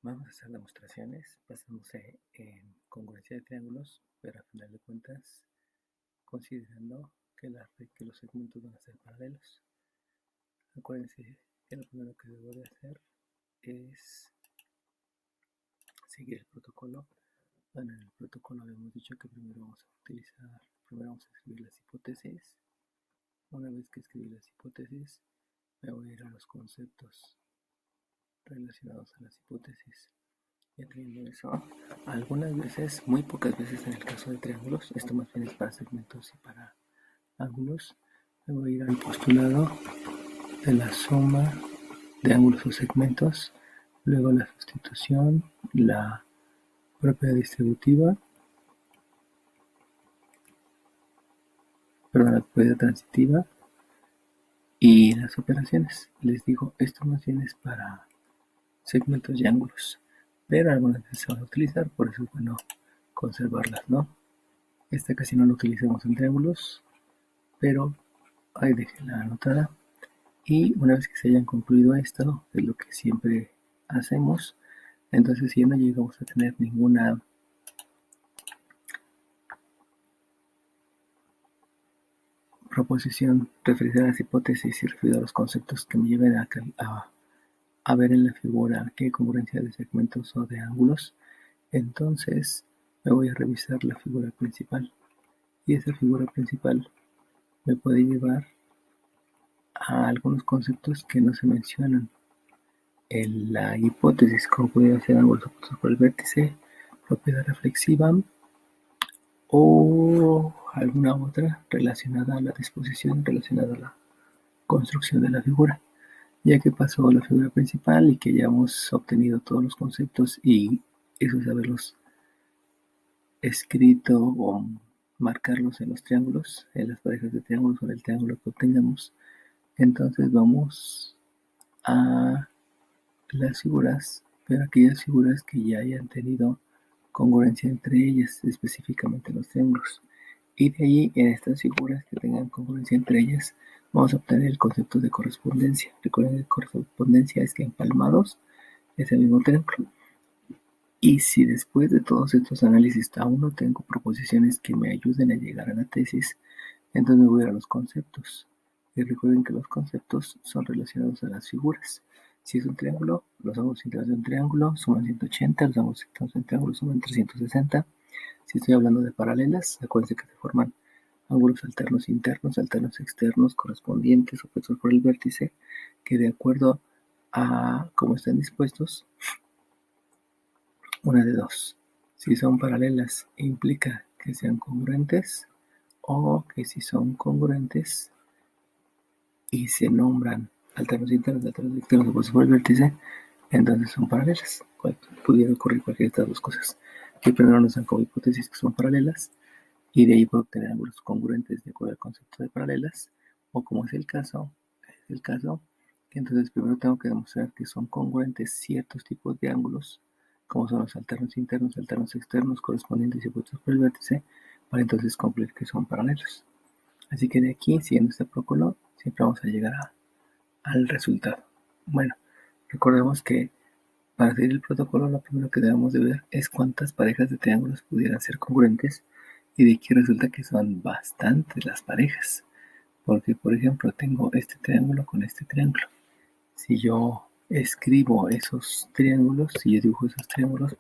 Vamos a hacer demostraciones basándose en congruencia de triángulos, pero a final de cuentas considerando que los segmentos van a ser paralelos. Acuérdense que lo primero que debo de hacer es seguir el protocolo. Bueno, en el protocolo habíamos dicho que primero vamos a escribir las hipótesis. Una vez que escribí las hipótesis, me voy a ir a los conceptos relacionados a las hipótesis. Y teniendo eso, algunas veces, muy pocas veces en el caso de triángulos, esto más bien es para segmentos y para ángulos, me voy a ir al postulado de la suma de ángulos o segmentos, luego la sustitución, la propiedad distributiva, la propiedad transitiva y las operaciones. Les digo, esto más bien es para segmentos y ángulos, pero algunas veces se van a utilizar, por eso es bueno conservarlas, ¿no? Esta casi no la utilizamos en triángulos, pero ahí déjenla anotada. Y una vez que se hayan concluido esto, que es lo que siempre hacemos, entonces si ya no llegamos a tener ninguna proposición referida a las hipótesis y referida a los conceptos que me lleven a ver en la figura qué congruencia de segmentos o de ángulos, entonces me voy a revisar la figura principal. Y esa figura principal me puede llevar a algunos conceptos que no se mencionan en la hipótesis, como pudiera ser ángulos opuestos por el vértice, propiedad reflexiva o alguna otra relacionada a la disposición, relacionada a la construcción de la figura. Ya que pasó la figura principal y que ya hemos obtenido todos los conceptos y eso es haberlos escrito o marcarlos en los triángulos, en las parejas de triángulos o en el triángulo que obtengamos, entonces vamos a las figuras, pero aquellas figuras que ya hayan tenido congruencia entre ellas, específicamente los triángulos. Y de ahí, en estas figuras que tengan congruencia entre ellas, vamos a obtener el concepto de correspondencia. Recuerden que correspondencia es que empalmados es el mismo triángulo. Y si después de todos estos análisis aún no tengo proposiciones que me ayuden a llegar a la tesis, entonces me voy a ir a los conceptos. Y recuerden que los conceptos son relacionados a las figuras. Si es un triángulo, los ángulos internos de un triángulo suman 180, los ángulos externos de un triángulo suman 360. Si estoy hablando de paralelas, acuérdense que se forman ángulos alternos internos, alternos externos, correspondientes, opuestos por el vértice, que de acuerdo a cómo están dispuestos, una de dos. Si son paralelas, implica que sean congruentes, o que si son congruentes y se nombran alternos internos, alternos externos, opuestos por el vértice, entonces son paralelas. Pudiera ocurrir cualquiera de estas dos cosas. Que primero nos dan como hipótesis que son paralelas, y de ahí puedo obtener ángulos congruentes de acuerdo al concepto de paralelas, o como es el caso, que entonces primero tengo que demostrar que son congruentes ciertos tipos de ángulos, como son los alternos internos, alternos externos, correspondientes y opuestos por el vértice, para entonces concluir que son paralelos. Así que de aquí, siguiendo este protocolo, siempre vamos a llegar al resultado. Bueno, recordemos que para seguir el protocolo, lo primero que debemos de ver es cuántas parejas de triángulos pudieran ser congruentes, y de aquí resulta que son bastantes las parejas, porque por ejemplo tengo este triángulo con este triángulo. Si yo escribo esos triángulos, si yo dibujo esos triángulos,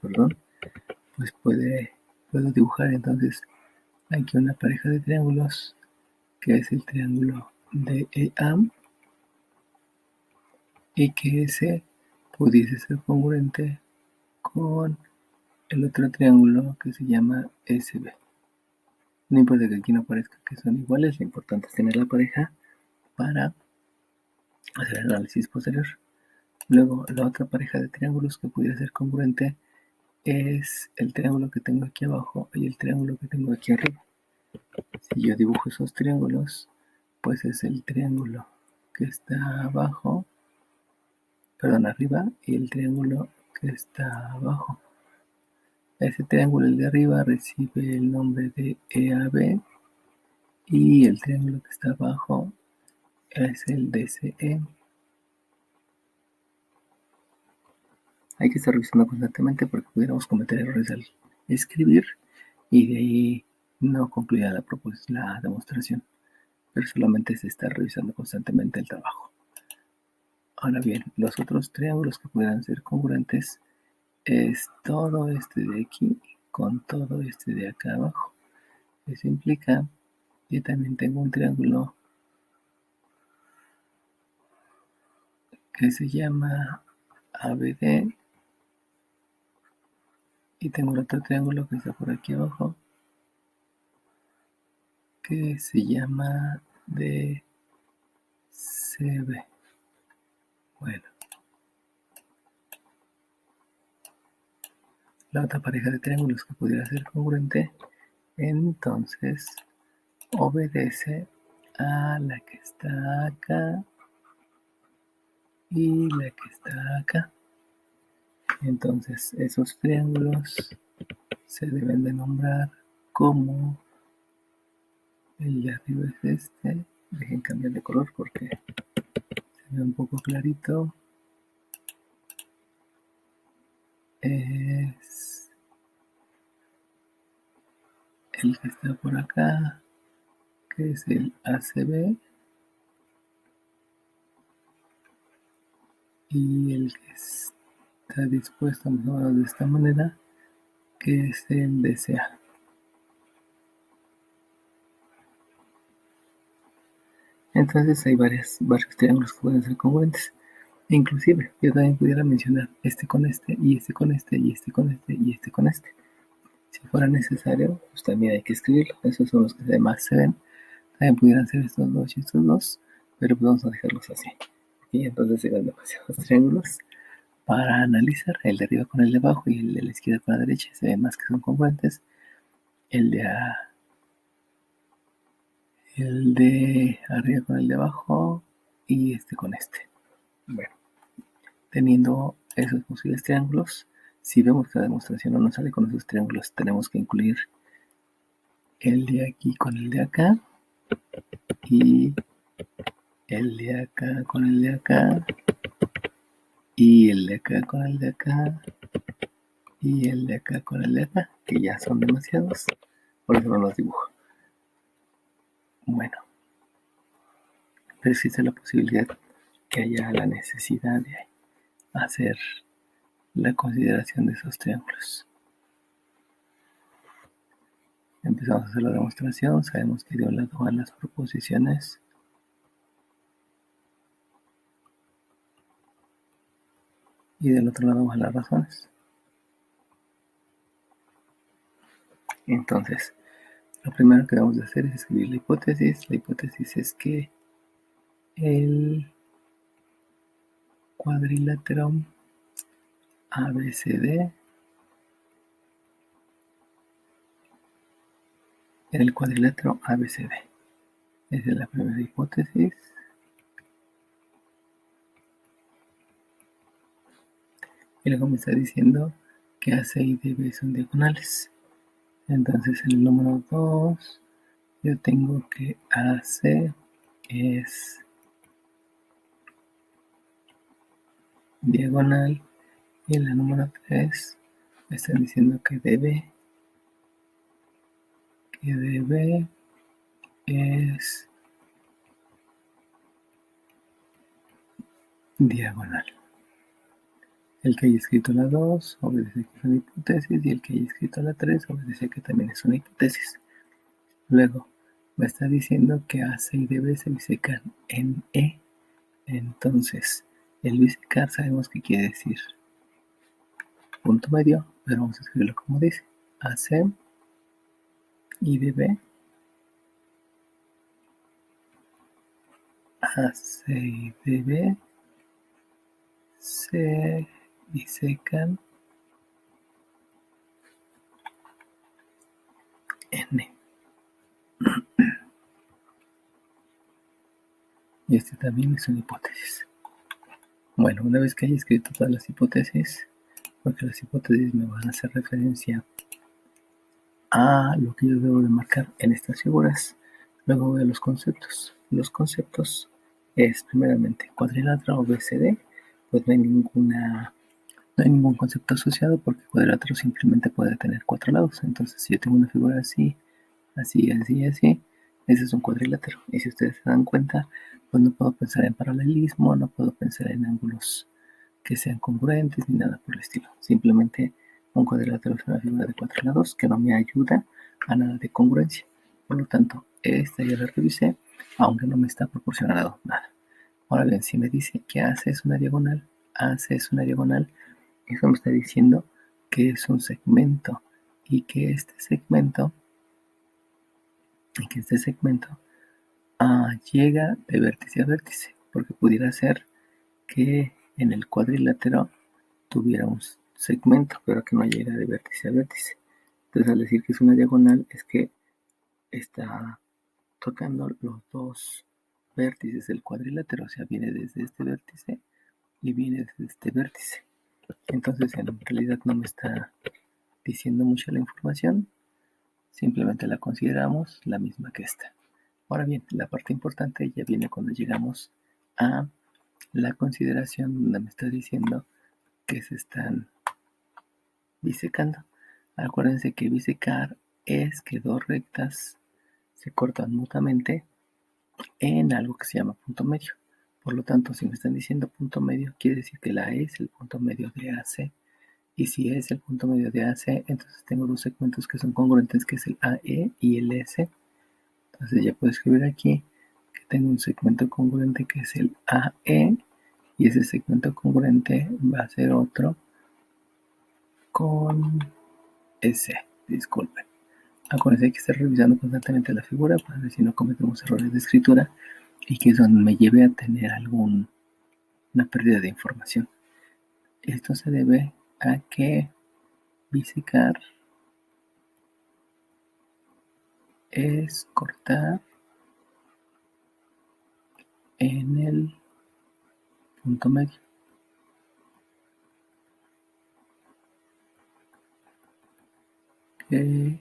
pues puedo dibujar entonces aquí una pareja de triángulos que es el triángulo de EAM, y que ese pudiese ser congruente con el otro triángulo que se llama SB. No importa que aquí no parezca que son iguales, lo importante es tener la pareja para hacer el análisis posterior. Luego, la otra pareja de triángulos que pudiera ser congruente es el triángulo que tengo aquí abajo y el triángulo que tengo aquí arriba. Si yo dibujo esos triángulos, pues es el triángulo que está abajo, arriba, y el triángulo que está abajo. Ese triángulo, el de arriba, recibe el nombre de EAB, y el triángulo que está abajo es el DCE. hay que estar revisando constantemente porque pudiéramos cometer errores al escribir y de ahí no concluya la demostración, pero solamente se está revisando constantemente el trabajo. Ahora bien, los otros triángulos que pudieran ser congruentes es todo este de aquí con todo este de acá abajo. Eso implica que también tengo un triángulo que se llama ABD y tengo otro triángulo que está por aquí abajo que se llama DCB. Bueno, la otra pareja de triángulos que pudiera ser congruente entonces obedece a la que está acá y la que está acá. Entonces esos triángulos se deben de nombrar como el de arriba es este. Dejen cambiar de color porque se ve un poco clarito. Es el que está por acá, que es el ACB, y el que está dispuesto más o menos de esta manera, que es el DCA. Entonces hay varios triángulos que pueden ser congruentes. Inclusive yo también pudiera mencionar este con este, y este con este, y este con este, y este con este. Si fuera necesario, pues también hay que escribirlo. Esos son los que más se ven. También pudieran ser estos dos y estos dos, pero pues vamos a dejarlos así. Y entonces se ven demasiados triángulos para analizar. El de arriba con el de abajo y el de la izquierda con la derecha se ve más que son congruentes. El de arriba con el de abajo y este con este. Bueno, teniendo esos posibles triángulos, si vemos que la demostración no nos sale con esos triángulos, tenemos que incluir el de aquí con el de acá y el de acá con el de acá y el de acá con el de acá y el de acá con el de acá, que ya son demasiados, por eso no los dibujo. Bueno, pero existe la posibilidad que haya la necesidad de hacer la consideración de esos triángulos. Empezamos a hacer la demostración, sabemos que de un lado van las proposiciones y del otro lado van las razones. Entonces, lo primero que vamos a hacer es escribir la hipótesis. La hipótesis es que el cuadrilátero ABCD, el cuadrilátero ABCD. Esa es la primera hipótesis. Y luego me está diciendo que AC y DB son diagonales. Entonces en el número 2 yo tengo que AC es diagonal y en la número 3 me están diciendo que DB es diagonal. El que haya escrito la 2 obedece que es una hipótesis y el que haya escrito la 3 obedece que también es una hipótesis. Luego me está diciendo que AC y DB se bisecan en E. Entonces, el bisecar sabemos que quiere decir punto medio, pero vamos a escribirlo como dice. AC y DB. AC y DB se bisecan en E. Y este también es una hipótesis. Bueno, una vez que haya escrito todas las hipótesis, porque las hipótesis me van a hacer referencia a lo que yo debo de marcar en estas figuras, luego voy a los conceptos. Los conceptos es primeramente cuadrilátero o BCD, pues no hay ninguna No hay ningún concepto asociado porque el cuadrilátero simplemente puede tener 4 lados. Entonces, si yo tengo una figura así, así, así, así, ese es un cuadrilátero. Y si ustedes se dan cuenta, pues no puedo pensar en paralelismo, no puedo pensar en ángulos que sean congruentes ni nada por el estilo. Simplemente un cuadrilátero es una figura de 4 lados que no me ayuda a nada de congruencia. Por lo tanto, esta ya la revisé, aunque no me está proporcionando nada. Ahora bien, si me dice que haces una diagonal, eso me está diciendo que es un segmento y que este segmento llega de vértice a vértice, porque pudiera ser que en el cuadrilátero tuviera un segmento, pero que no llega de vértice a vértice. Entonces, al decir que es una diagonal, es que está tocando los dos vértices del cuadrilátero, o sea, viene desde este vértice y viene desde este vértice. Entonces, en realidad no me está diciendo mucho la información, simplemente la consideramos la misma que esta. Ahora bien, la parte importante ya viene cuando llegamos a la consideración donde me está diciendo que se están bisecando. Acuérdense que bisecar es que dos rectas se cortan mutuamente en algo que se llama punto medio. Por lo tanto, si me están diciendo punto medio, quiere decir que la E es el punto medio de AC. Y si es el punto medio de AC, entonces tengo dos segmentos que son congruentes, que es el AE y el S. Entonces ya puedo escribir aquí que tengo un segmento congruente que es el AE, y ese segmento congruente va a ser otro con S. Disculpen. Acuérdense que hay que estar revisando constantemente la figura para ver si no cometemos errores de escritura y que eso me lleve a tener alguna pérdida de información. Esto se debe a que bisecar es cortar en el punto medio. Que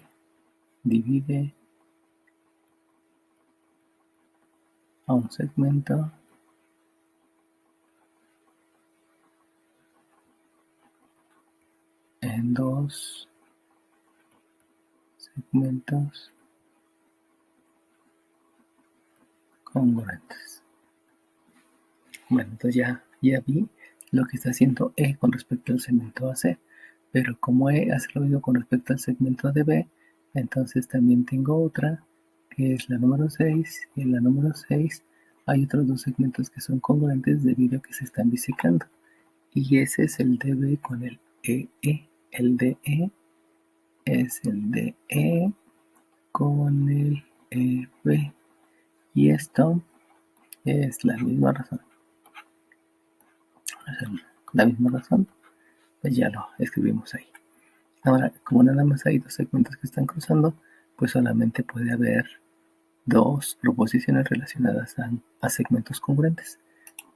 divide a un segmento en dos segmentos congruentes. Bueno, entonces ya vi lo que está haciendo E con respecto al segmento AC, pero como E hace lo mismo con respecto al segmento de B, entonces también tengo otra que es la número 6, y en la número 6 hay otros dos segmentos que son congruentes debido a que se están bisecando, y ese es el DB con el EE. El DE es el DE con el EB, y esto es la misma razón. La misma razón, pues ya lo escribimos ahí. Ahora, como nada más hay dos segmentos que están cruzando, pues solamente puede haber dos proposiciones relacionadas a segmentos congruentes.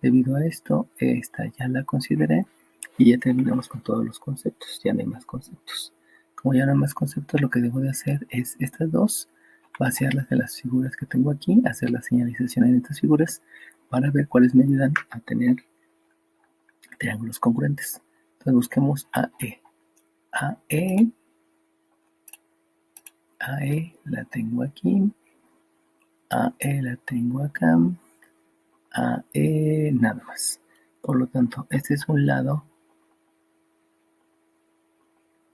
Debido a esto, esta ya la consideré y ya terminamos con todos los conceptos. Ya no hay más conceptos. Como ya no hay más conceptos, lo que debo de hacer es estas dos, vaciarlas de las figuras que tengo aquí, hacer la señalización en estas figuras para ver cuáles me ayudan a tener triángulos congruentes. Entonces busquemos AE. AE, AE la tengo aquí, AE la tengo acá, AE nada más. Por lo tanto, este es un lado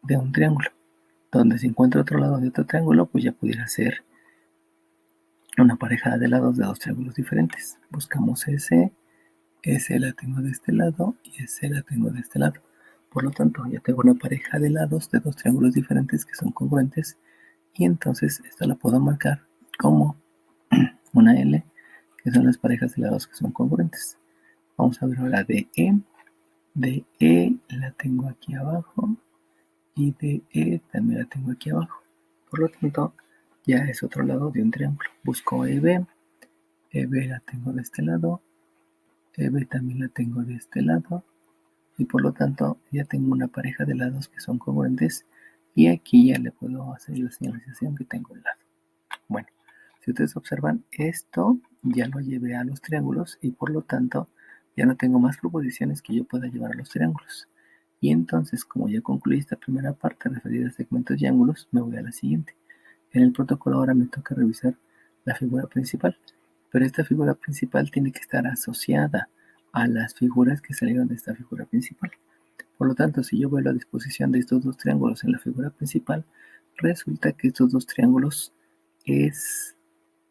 de un triángulo. Donde se encuentra otro lado de otro triángulo, pues ya pudiera ser una pareja de lados de dos triángulos diferentes. Buscamos S la tengo de este lado y S la tengo de este lado. Por lo tanto, ya tengo una pareja de lados de dos triángulos diferentes que son congruentes, y entonces esta la puedo marcar como una L, que son las parejas de lados que son congruentes. Vamos a ver ahora DE. DE la tengo aquí abajo y DE también la tengo aquí abajo. Por lo tanto, ya es otro lado de un triángulo. Busco EB. EB la tengo de este lado. EB también la tengo de este lado. Y por lo tanto, ya tengo una pareja de lados que son congruentes. Y aquí ya le puedo hacer la señalización que tengo un lado. Bueno, si ustedes observan, esto ya lo llevé a los triángulos y por lo tanto ya no tengo más proposiciones que yo pueda llevar a los triángulos. Y entonces, como ya concluí esta primera parte referida a segmentos y ángulos, me voy a la siguiente. En el protocolo ahora me toca revisar la figura principal, pero esta figura principal tiene que estar asociada a las figuras que salieron de esta figura principal. Por lo tanto, si yo veo la disposición de estos dos triángulos en la figura principal, resulta que estos dos triángulos es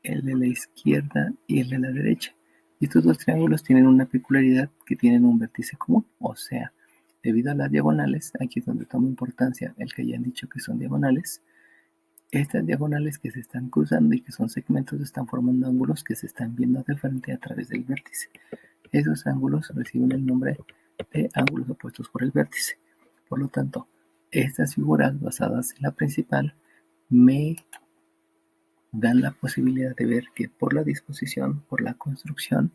el de la izquierda y el de la derecha. Y estos dos triángulos tienen una peculiaridad que tienen un vértice común, o sea, debido a las diagonales, aquí es donde toma importancia el que hayan dicho que son diagonales, estas diagonales que se están cruzando y que son segmentos están formando ángulos que se están viendo de frente a través del vértice. Esos ángulos reciben el nombre de ángulos opuestos por el vértice. Por lo tanto, estas figuras basadas en la principal me dan la posibilidad de ver que por la disposición, por la construcción,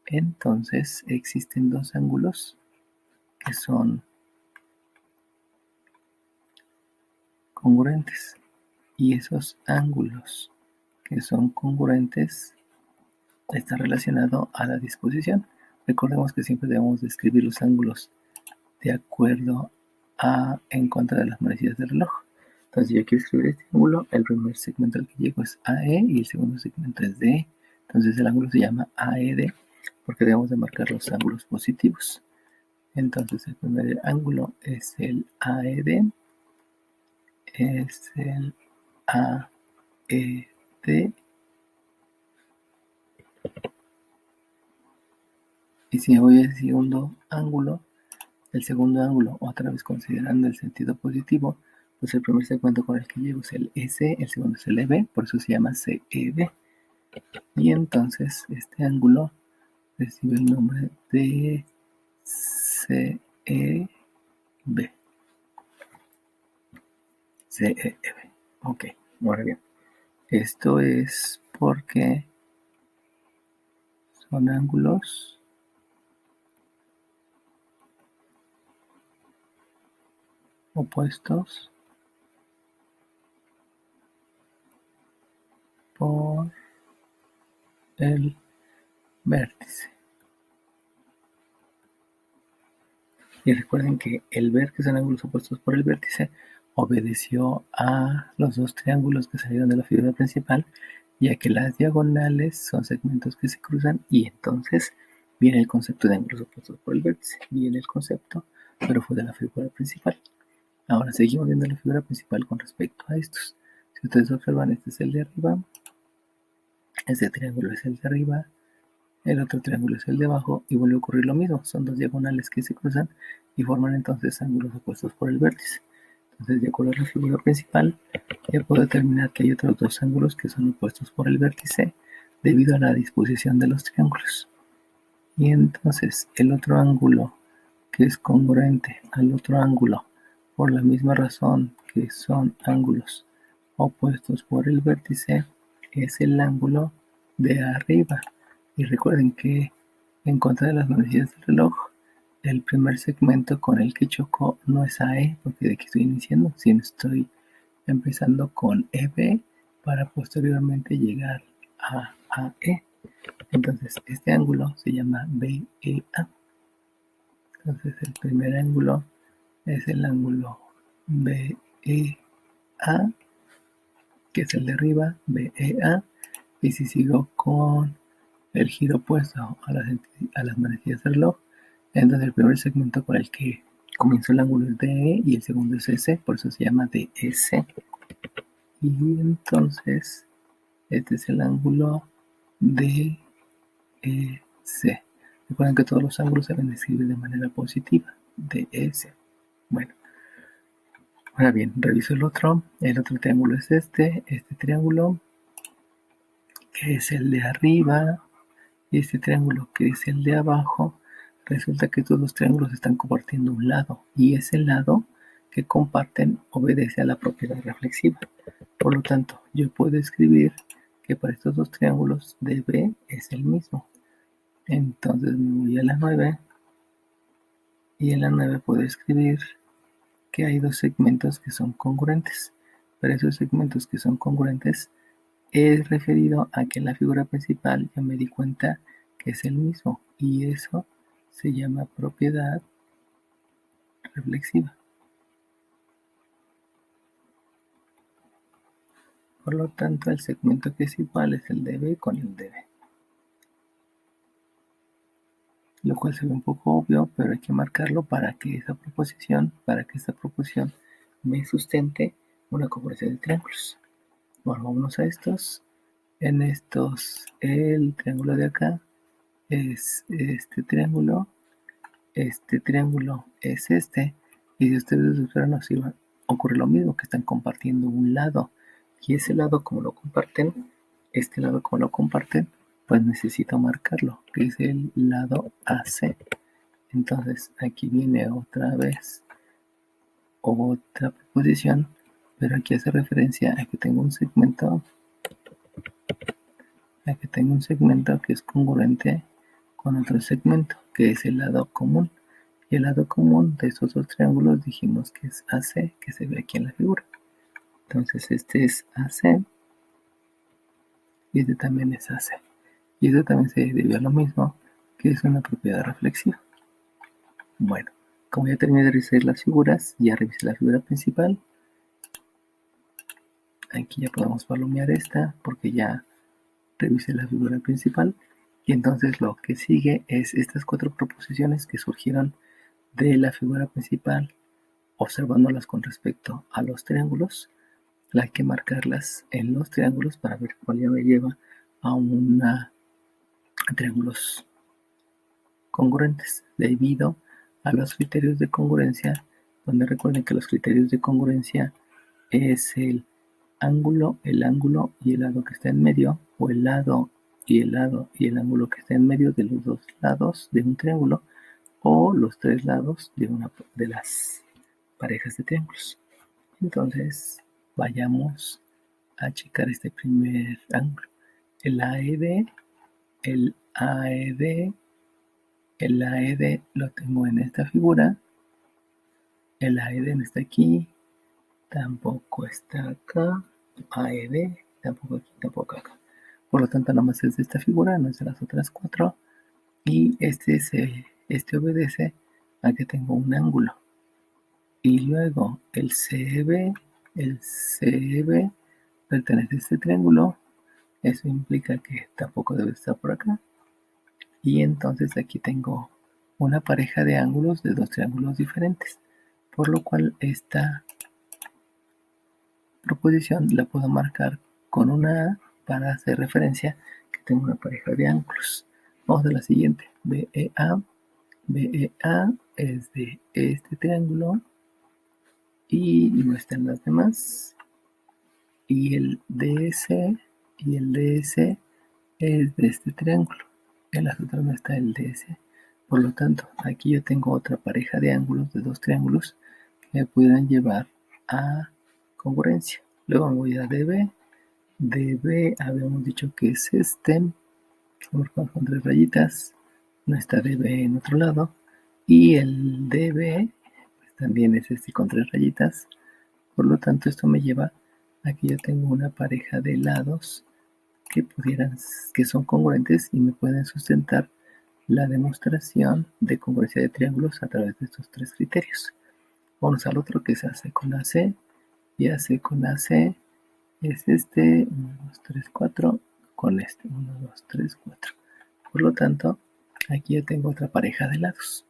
entonces existen dos ángulos que son congruentes. Y esos ángulos que son congruentes están relacionados a la disposición. Recordemos que siempre debemos describir los ángulos de acuerdo a en contra de las manecillas del reloj. Entonces, yo quiero escribir este ángulo, el primer segmento al que llego es AE y el segundo segmento es DE. Entonces, el ángulo se llama AED porque debemos de marcar los ángulos positivos. Entonces, el primer ángulo es el AED, es el AED. Y si me voy al segundo ángulo, otra vez considerando el sentido positivo, pues el primer segmento con el que llego es el S, el segundo es el EB, por eso se llama CED. Y entonces este ángulo recibe el nombre de CEB. CEB. Ok, ahora bien. Esto es porque son ángulos opuestos por el vértice. Y recuerden que el ver que son ángulos opuestos por el vértice obedeció a los dos triángulos que salieron de la figura principal, ya que las diagonales son segmentos que se cruzan y entonces viene el concepto de ángulos opuestos por el vértice. Viene el concepto, pero fue de la figura principal. Ahora seguimos viendo la figura principal con respecto a estos. Si ustedes observan, este es el de arriba, este triángulo es el de arriba, el otro triángulo es el de abajo y vuelve a ocurrir lo mismo. Son dos diagonales que se cruzan y forman entonces ángulos opuestos por el vértice. Entonces, de acuerdo a la figura principal, ya puedo determinar que hay otros dos ángulos que son opuestos por el vértice debido a la disposición de los triángulos. Y entonces, el otro ángulo que es congruente al otro ángulo por la misma razón que son ángulos opuestos por el vértice es el ángulo de arriba. Y recuerden que en contra de las manecillas del reloj, el primer segmento con el que choco no es AE, porque de aquí estoy iniciando, sino estoy empezando con EB para posteriormente llegar a AE. Entonces, este ángulo se llama BEA. Entonces, el primer ángulo es el ángulo BEA, que es el de arriba, BEA. Y si sigo con el giro opuesto a las manecillas del reloj, entonces el primer segmento con el que comienza el ángulo es DE y el segundo es S, por eso se llama DS. Y entonces este es el ángulo DEC. Recuerden que todos los ángulos se deben escribir de manera positiva, DS. Bueno, ahora bien, reviso el otro triángulo es este triángulo que es el de arriba, y este triángulo que es el de abajo. Resulta que estos dos triángulos están compartiendo un lado y ese lado que comparten obedece a la propiedad reflexiva. Por lo tanto, yo puedo escribir que para estos dos triángulos DB es el mismo. Entonces me voy a la 9 y en la 9 puedo escribir que hay dos segmentos que son congruentes. Pero esos segmentos que son congruentes es referido a que en la figura principal ya me di cuenta que es el mismo y eso se llama propiedad reflexiva. Por lo tanto, el segmento que es igual es el DB con el DB. Lo cual se ve un poco obvio, pero hay que marcarlo para que esta proposición me sustente una congruencia de triángulos. Bueno, vámonos a estos. En estos, el triángulo de acá es este triángulo es este, y si ustedes dedujeran nos iba a ocurrir lo mismo, que están compartiendo un lado, y ese lado como lo comparten, este lado como lo comparten, pues necesito marcarlo, que es el lado AC. Entonces aquí viene otra vez otra proposición, pero aquí hace referencia a que tengo un segmento, que es congruente con otro segmento, que es el lado común. Y el lado común de estos dos triángulos dijimos que es AC, que se ve aquí en la figura. Entonces este es AC y este también es AC. Y este también se debió a lo mismo, que es una propiedad reflexiva. Bueno, como ya terminé de revisar las figuras, ya revisé la figura principal. Aquí ya podemos palomear esta, porque ya revisé la figura principal. Y entonces lo que sigue es estas cuatro proposiciones que surgieron de la figura principal, observándolas con respecto a los triángulos. Hay que marcarlas en los triángulos para ver cuál ya me lleva a triángulos congruentes debido a los criterios de congruencia, donde recuerden que los criterios de congruencia es el ángulo y el lado que está en medio, o el lado y el ángulo que está en medio de los dos lados de un triángulo, o los tres lados de una de las parejas de triángulos. Entonces, vayamos a checar este primer ángulo. El AED, el AED, el AED lo tengo en esta figura. El AED no está aquí, tampoco está acá. AED, tampoco aquí, tampoco acá. Por lo tanto, nada más es de esta figura, no es de las otras cuatro. Y este obedece a que tengo un ángulo. Y luego el CEB pertenece a este triángulo. Eso implica que tampoco debe estar por acá. Y entonces aquí tengo una pareja de ángulos de dos triángulos diferentes. Por lo cual esta proposición la puedo marcar con una A para hacer referencia que tengo una pareja de ángulos. Vamos a la siguiente. BEA. BEA es de este triángulo y no están las demás. Y el DS es de este triángulo. En las otras no está el DS. Por lo tanto, aquí yo tengo otra pareja de ángulos de dos triángulos que me pudieran llevar a congruencia. Luego me voy a DB. DB habíamos dicho que es este. Marcamos con tres rayitas. No está DB en otro lado. Y el DB pues también es este con tres rayitas. Por lo tanto, esto me lleva a que yo tengo una pareja de lados que son congruentes y me pueden sustentar la demostración de congruencia de triángulos a través de estos tres criterios. Vamos al otro que es AC con AC, y AC con AC es este 1, 2, 3, 4 con este 1, 2, 3, 4. Por lo tanto, aquí ya tengo otra pareja de lados.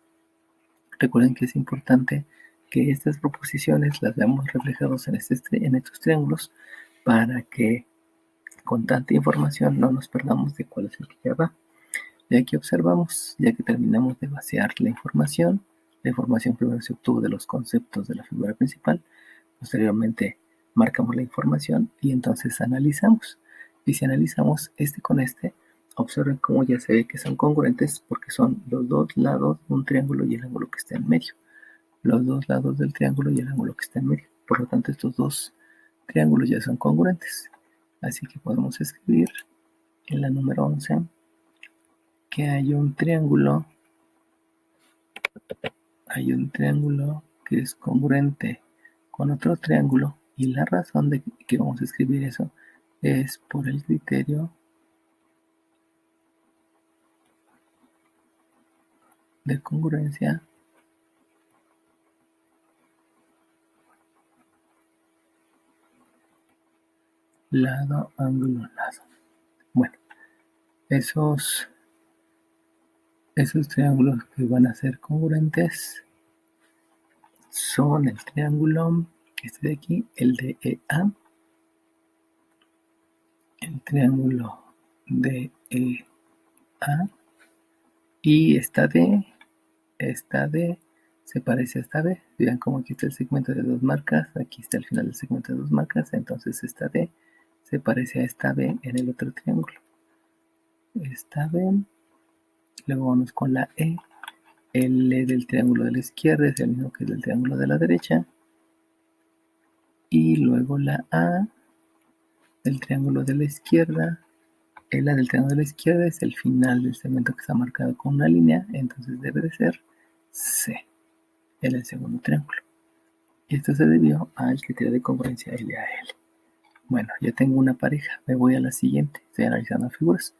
Recuerden que es importante que estas proposiciones las veamos reflejadas en estos triángulos para que con tanta información no nos perdamos de cuál es el que ya va. Y aquí observamos, ya que terminamos de vaciar la información primero se obtuvo de los conceptos de la figura principal, posteriormente marcamos la información y entonces analizamos. Y si analizamos este con este, observen cómo ya se ve que son congruentes porque son los dos lados de un triángulo y el ángulo que está en medio. Los dos lados del triángulo y el ángulo que está en medio. Por lo tanto, estos dos triángulos ya son congruentes. Así que podemos escribir en la número 11 que hay un triángulo que es congruente con otro triángulo, y la razón de que vamos a escribir eso es por el criterio de congruencia lado, ángulo, lado. Bueno, esos triángulos que van a ser congruentes son el triángulo, este de aquí, el de EA, el triángulo de EA, y esta D se parece a esta B. Vean cómo aquí está el segmento de 2 marcas, aquí está el final del segmento de 2 marcas, entonces esta D se parece a esta B en el otro triángulo. Esta B, luego vamos con la E. El E del triángulo de la izquierda es el mismo que el del triángulo de la derecha. Y luego la A del triángulo de la izquierda. El A del triángulo de la izquierda es el final del segmento que está marcado con una línea, entonces debe de ser C en el segundo triángulo. Y esto se debió al criterio de congruencia LAL. Bueno, ya tengo una pareja, me voy a la siguiente, estoy analizando figuras.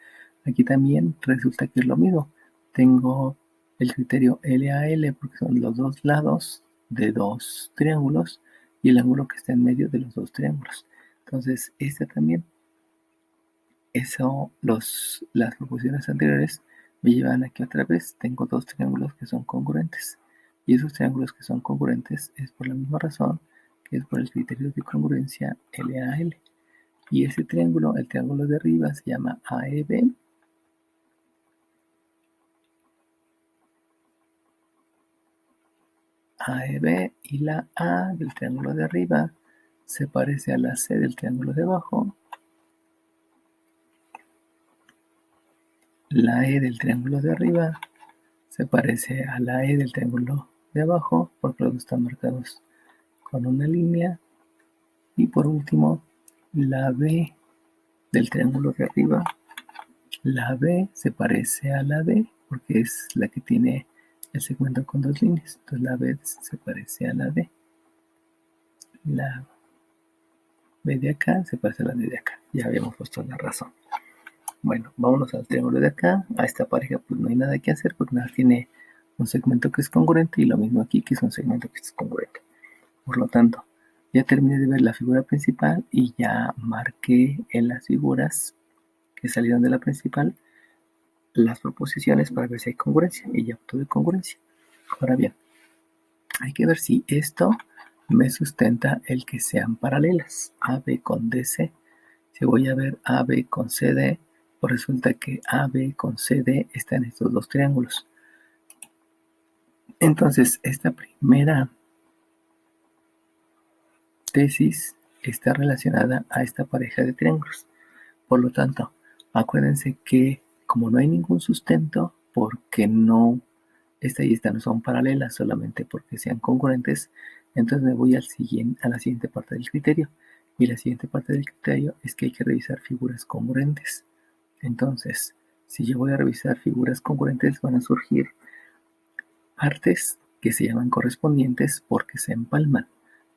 Aquí también resulta que es lo mismo. Tengo el criterio LAL porque son los dos lados de dos triángulos y el ángulo que está en medio de los dos triángulos. Entonces, este también, las proposiciones anteriores me llevan aquí otra vez. Tengo dos triángulos que son congruentes. Y esos triángulos que son congruentes es por la misma razón que es por el criterio de congruencia LAL. Y ese triángulo, el triángulo de arriba, se llama AEB. AEB, y la A del triángulo de arriba se parece a la C del triángulo de abajo. La E del triángulo de arriba se parece a la E del triángulo de abajo, porque los dos están marcados con una línea. Y por último, la B del triángulo de arriba. La B se parece a la D, porque es la que tiene el segmento con dos líneas. Entonces la B se parece a la D. La B de acá se parece a la D de acá. Ya habíamos puesto la razón. Bueno, vámonos al triángulo de acá. A esta pareja pues no hay nada que hacer porque nada tiene un segmento que es congruente y lo mismo aquí que es un segmento que es congruente. Por lo tanto, ya terminé de ver la figura principal y ya marqué en las figuras que salieron de la principal las proposiciones para ver si hay congruencia y ya obtuve congruencia. Ahora bien, hay que ver si esto me sustenta el que sean paralelas, AB con DC. Si voy a ver AB con CD, pues resulta que AB con CD está en estos dos triángulos. Entonces, esta primera tesis está relacionada a esta pareja de triángulos. Por lo tanto, acuérdense que como no hay ningún sustento, porque no, esta y esta no son paralelas, solamente porque sean congruentes, entonces me voy a la siguiente parte del criterio. Y la siguiente parte del criterio es que hay que revisar figuras congruentes. Entonces, si yo voy a revisar figuras congruentes, van a surgir partes que se llaman correspondientes porque se empalman.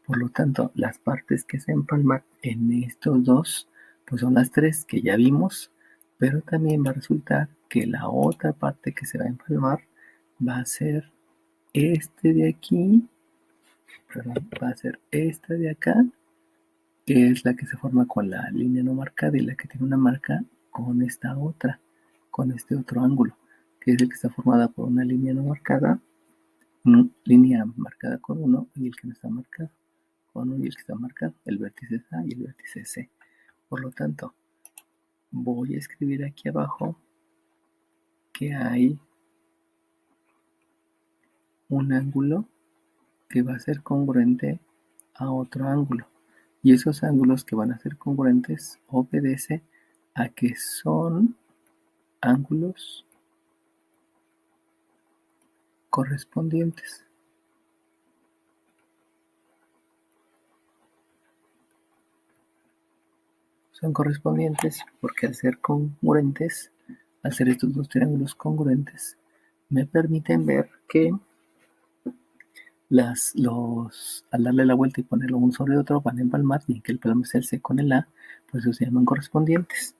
Por lo tanto, las partes que se empalman en estos dos, pues son las tres que ya vimos, pero también va a resultar que la otra parte que se va a empalmar va a ser este de aquí, perdón, va a ser esta de acá, que es la que se forma con la línea no marcada y la que tiene una marca con esta otra, con este otro ángulo, que es el que está formada por una línea no marcada, una línea marcada con 1 y el que no está marcado con 1 y el que está marcado, el vértice A y el vértice C. Por lo tanto, voy a escribir aquí abajo que hay un ángulo que va a ser congruente a otro ángulo. Y esos ángulos que van a ser congruentes obedece a que son ángulos correspondientes. Son correspondientes porque al ser congruentes, al ser estos dos triángulos congruentes, me permiten ver que al darle la vuelta y ponerlo uno sobre otro van a empalmar y que el empalme es el C con el A, pues eso se llaman correspondientes.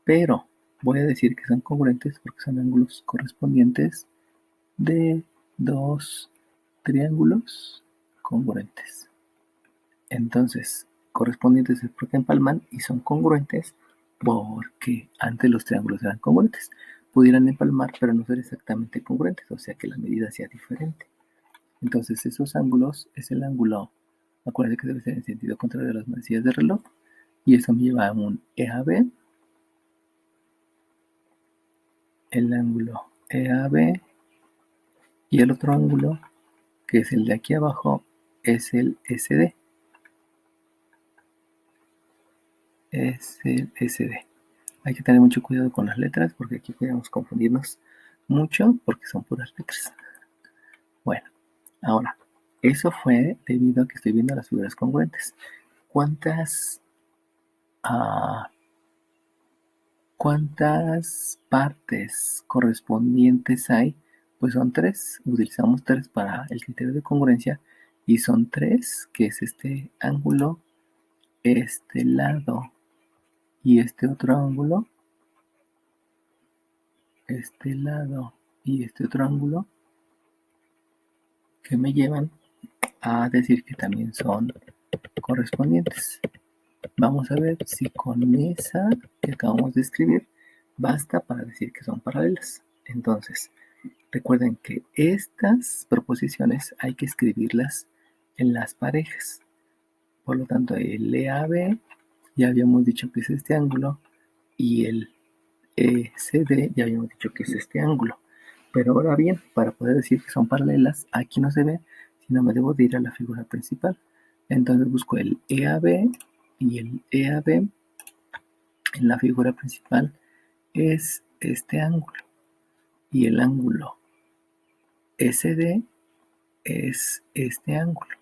Pero voy a decir que son congruentes porque son ángulos correspondientes de dos triángulos congruentes. Entonces, correspondientes es porque empalman, y son congruentes porque antes los triángulos eran congruentes. Pudieran empalmar, pero no ser exactamente congruentes, o sea que la medida sea diferente. Entonces esos ángulos es el ángulo, acuérdense que debe ser en sentido contrario a las manecillas del reloj, y eso me lleva a un EAB, el ángulo EAB, y el otro ángulo, que es el de aquí abajo, es el SD. Es el SD. Hay que tener mucho cuidado con las letras porque aquí podemos confundirnos mucho porque son puras letras. Bueno, ahora, eso fue debido a que estoy viendo las figuras congruentes. ¿Cuántas partes correspondientes hay? Pues son 3. Utilizamos 3 para el criterio de congruencia y son 3, que es este ángulo, este lado y este otro ángulo, este lado y este otro ángulo, que me llevan a decir que también son correspondientes. Vamos a ver si con esa que acabamos de escribir basta para decir que son paralelas. Entonces, recuerden que estas proposiciones hay que escribirlas en las parejas. Por lo tanto, el EAB ya habíamos dicho que es este ángulo y el ECD ya habíamos dicho que es este ángulo. Pero ahora bien, para poder decir que son paralelas, aquí no se ve, sino me debo de ir a la figura principal. Entonces busco el EAB y el EAB en la figura principal es este ángulo. Y el ángulo SD es este ángulo.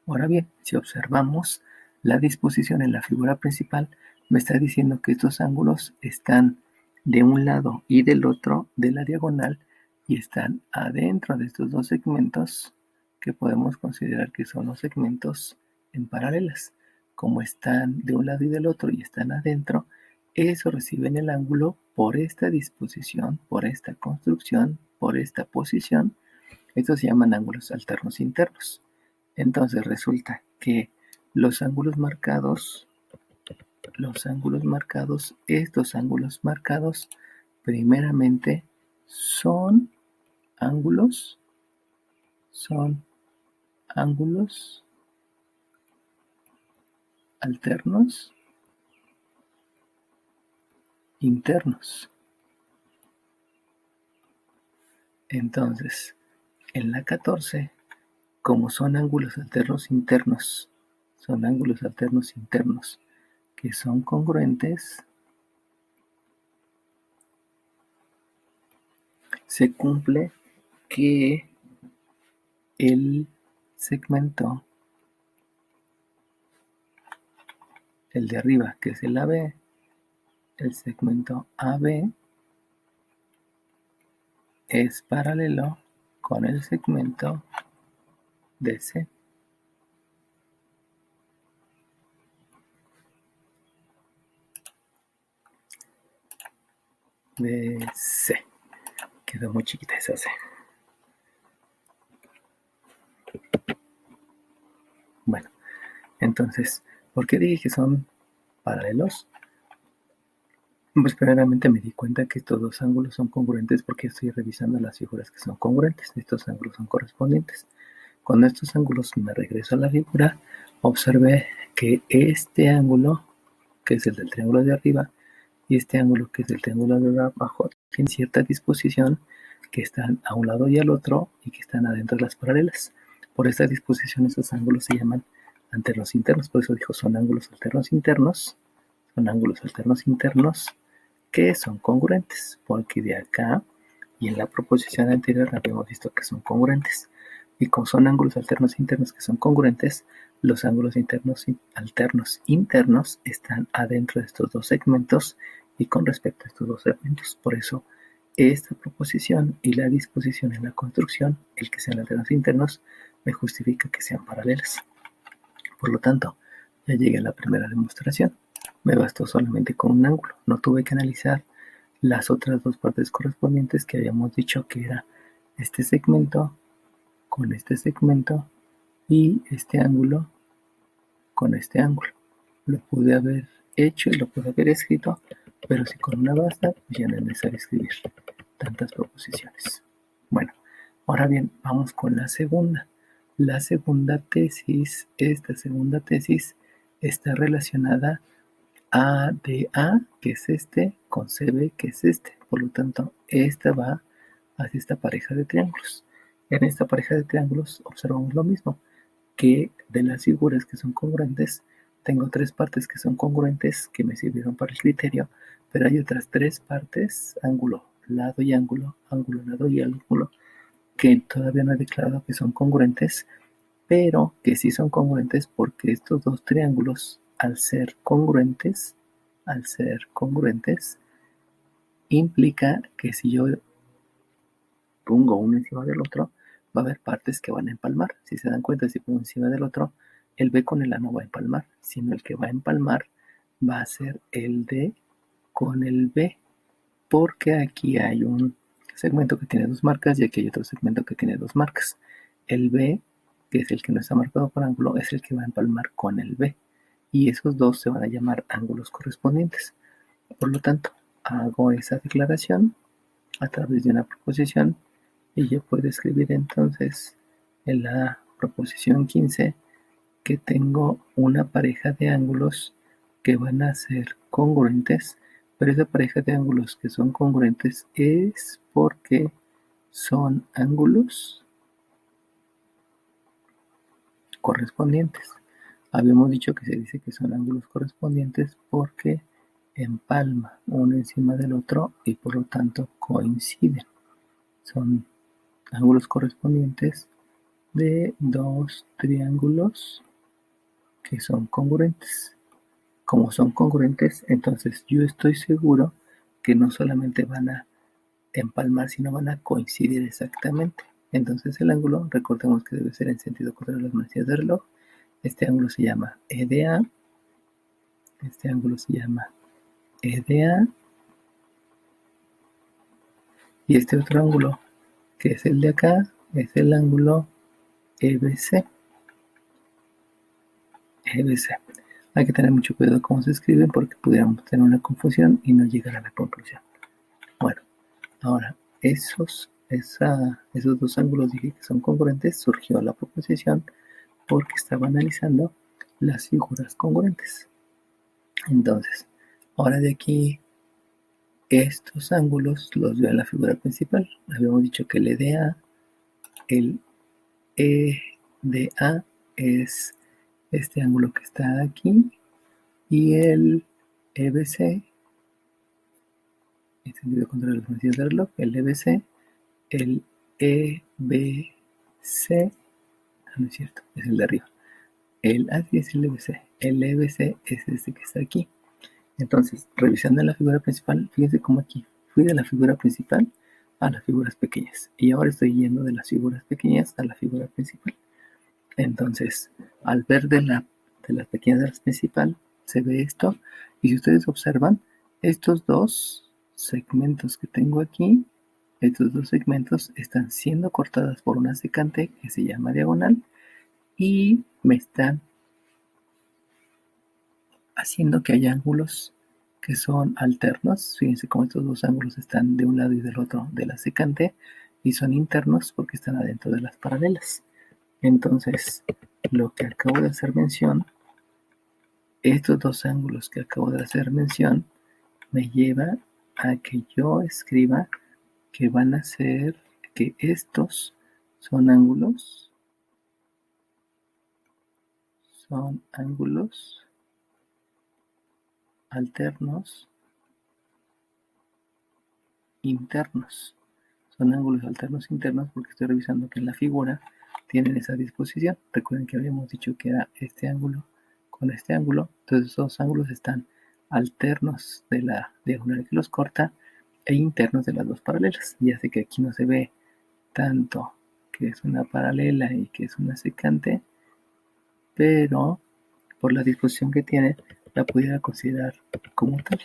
Ahora bien, si observamos la disposición en la figura principal, me está diciendo que estos ángulos están de un lado y del otro de la diagonal y están adentro de estos dos segmentos que podemos considerar que son los segmentos en paralelas. Como están de un lado y del otro y están adentro, eso reciben el ángulo por esta disposición, por esta construcción, por esta posición. Estos se llaman ángulos alternos internos. Entonces resulta que los ángulos marcados, estos ángulos marcados, primeramente son ángulos alternos internos. Entonces, en la 14, como son ángulos alternos internos que son congruentes, se cumple que el segmento, el de arriba, que es el AB, el segmento AB es paralelo con el segmento DC. DC. Quedó muy chiquita esa C. Bueno, entonces, ¿por qué dije que son paralelos? Pues primeramente me di cuenta que estos dos ángulos son congruentes porque estoy revisando las figuras que son congruentes. Estos ángulos son correspondientes. Cuando estos ángulos me regreso a la figura, observé que este ángulo, que es el del triángulo de arriba, y este ángulo, que es el triángulo de abajo, tienen cierta disposición, que están a un lado y al otro y que están adentro de las paralelas. Por esta disposición, esos ángulos se llaman alternos internos. Por eso dijo, son ángulos alternos internos. Son ángulos alternos internos que son congruentes, porque de acá y en la proposición anterior habíamos visto que son congruentes. Y como son ángulos alternos internos que son congruentes, los ángulos alternos internos están adentro de estos dos segmentos y con respecto a estos dos segmentos. Por eso, esta proposición y la disposición en la construcción, el que sean alternos internos, me justifica que sean paralelas. Por lo tanto, ya llegué a la primera demostración. Me bastó solamente con un ángulo. No tuve que analizar las otras dos partes correspondientes que habíamos dicho que era este segmento con este segmento y este ángulo con este ángulo. Lo pude haber hecho y lo pude haber escrito, pero si con una basta, pues ya no es necesario escribir tantas proposiciones. Bueno, ahora bien, vamos con la segunda. La segunda tesis, esta segunda tesis está relacionada A de A, que es este, con CB, que es este. Por lo tanto, esta va hacia esta pareja de triángulos. En esta pareja de triángulos observamos lo mismo, que de las figuras que son congruentes, tengo tres partes que son congruentes que me sirvieron para el criterio, pero hay otras tres partes, ángulo, lado y ángulo, lado y ángulo, que todavía no he declarado que son congruentes, pero que sí son congruentes porque estos dos triángulos, al ser congruentes, implica que si yo pongo uno encima del otro, va a haber partes que van a empalmar. Si se dan cuenta, si pongo encima del otro, el B con el A no va a empalmar, sino el que va a empalmar va a ser el D con el B, porque aquí hay un segmento que tiene dos marcas y aquí hay otro segmento que tiene dos marcas. El B, que es el que no está marcado por ángulo, es el que va a empalmar con el B, y esos dos se van a llamar ángulos correspondientes. Por lo tanto, hago esa declaración a través de una proposición y yo puedo escribir entonces en la proposición 15 que tengo una pareja de ángulos que van a ser congruentes, pero esa pareja de ángulos que son congruentes es porque son ángulos correspondientes. Habíamos dicho que se dice que son ángulos correspondientes porque empalma uno encima del otro y por lo tanto coinciden. Son ángulos correspondientes de dos triángulos que son congruentes. Como son congruentes, entonces yo estoy seguro que no solamente van a empalmar, sino van a coincidir exactamente. Entonces el ángulo, recordemos que debe ser en sentido contrario a las manecillas del reloj. Este ángulo se llama EDA. Este ángulo se llama EDA. Y este otro ángulo, que es el de acá, es el ángulo EBC. EBC. Hay que tener mucho cuidado cómo se escriben porque pudiéramos tener una confusión y no llegar a la conclusión. Bueno, ahora esos dos ángulos dije que son congruentes, surgió la proposición porque estaba analizando las figuras congruentes. Entonces, ahora de aquí, estos ángulos los veo en la figura principal. Habíamos dicho que el EDA, el EDA es este ángulo que está aquí y el EBC, en sentido contrario a las manecillas del reloj, el EBC, el EBC, no es cierto, es el de arriba. Así es el EBC. El EBC es este que está aquí. Entonces, revisando la figura principal, fíjense cómo aquí fui de la figura principal a las figuras pequeñas. Y ahora estoy yendo de las figuras pequeñas a la figura principal. Entonces, al ver de las pequeñas a la principal, se ve esto. Y si ustedes observan, estos dos segmentos que tengo aquí, estos dos segmentos están siendo cortadas por una secante que se llama diagonal y me están haciendo que haya ángulos que son alternos. Fíjense cómo estos dos ángulos están de un lado y del otro de la secante y son internos porque están adentro de las paralelas. Entonces, lo que acabo de hacer mención, estos dos ángulos que acabo de hacer mención, me lleva a que yo escriba que van a ser, que estos son ángulos alternos internos. Son ángulos alternos internos porque estoy revisando que en la figura tienen esa disposición. Recuerden que habíamos dicho que era este ángulo con este ángulo. Entonces esos dos ángulos están alternos de la diagonal que los corta e internos de las dos paralelas. Ya sé que aquí no se ve tanto que es una paralela y que es una secante, pero por la disposición que tiene la pudiera considerar como tal.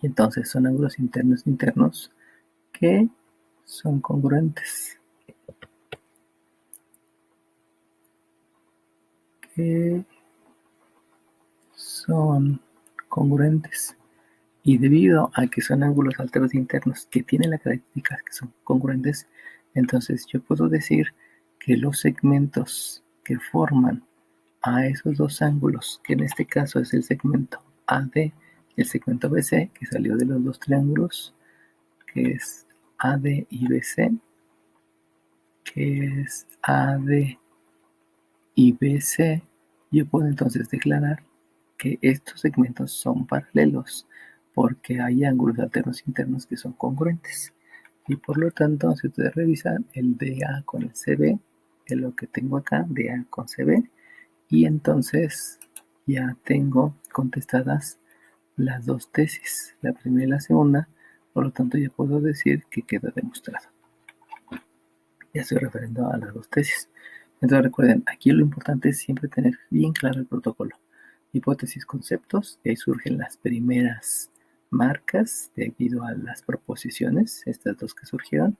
Y entonces son ángulos internos que son congruentes. Que son congruentes. Y debido a que son ángulos alteros internos que tienen la característica que son congruentes, entonces yo puedo decir que los segmentos que forman a esos dos ángulos, que en este caso es el segmento AD y el segmento BC, que salió de los dos triángulos, que es AD y BC, que es AD y BC, yo puedo entonces declarar que estos segmentos son paralelos porque hay ángulos alternos internos que son congruentes. Y por lo tanto, si ustedes revisan el DA con el CB, es lo que tengo acá, DA con CB, y entonces ya tengo contestadas las dos tesis, la primera y la segunda, por lo tanto ya puedo decir que queda demostrado. Ya estoy refiriendo a las dos tesis. Entonces recuerden, aquí lo importante es siempre tener bien claro el protocolo. Hipótesis, conceptos, y ahí surgen las primeras marcas debido a las proposiciones, estas dos que surgieron,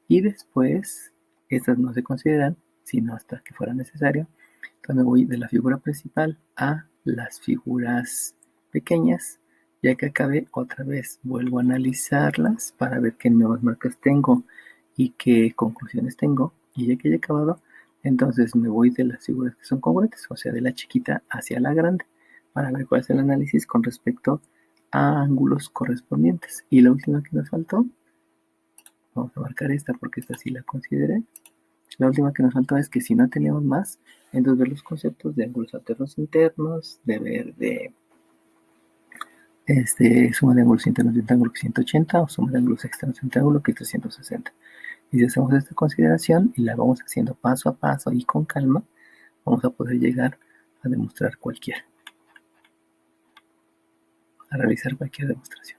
y después estas no se consideran, sino hasta que fuera necesario. Entonces voy de la figura principal a las figuras pequeñas, ya que acabé otra vez, vuelvo a analizarlas para ver qué nuevas marcas tengo y qué conclusiones tengo, y ya que haya acabado, entonces me voy de las figuras que son congruentes, o sea, de la chiquita hacia la grande, para ver cuál es el análisis con respecto a ángulos correspondientes. Y la última que nos faltó, vamos a marcar esta porque esta sí la consideré. La última que nos faltó es que si no tenemos más, entonces ver los conceptos de ángulos alternos internos, de ver de suma de ángulos internos de un ángulo que es 180 o suma de ángulos externos de un triángulo que es 360. Y si hacemos esta consideración y la vamos haciendo paso a paso y con calma, vamos a poder llegar a demostrar a realizar cualquier demostración.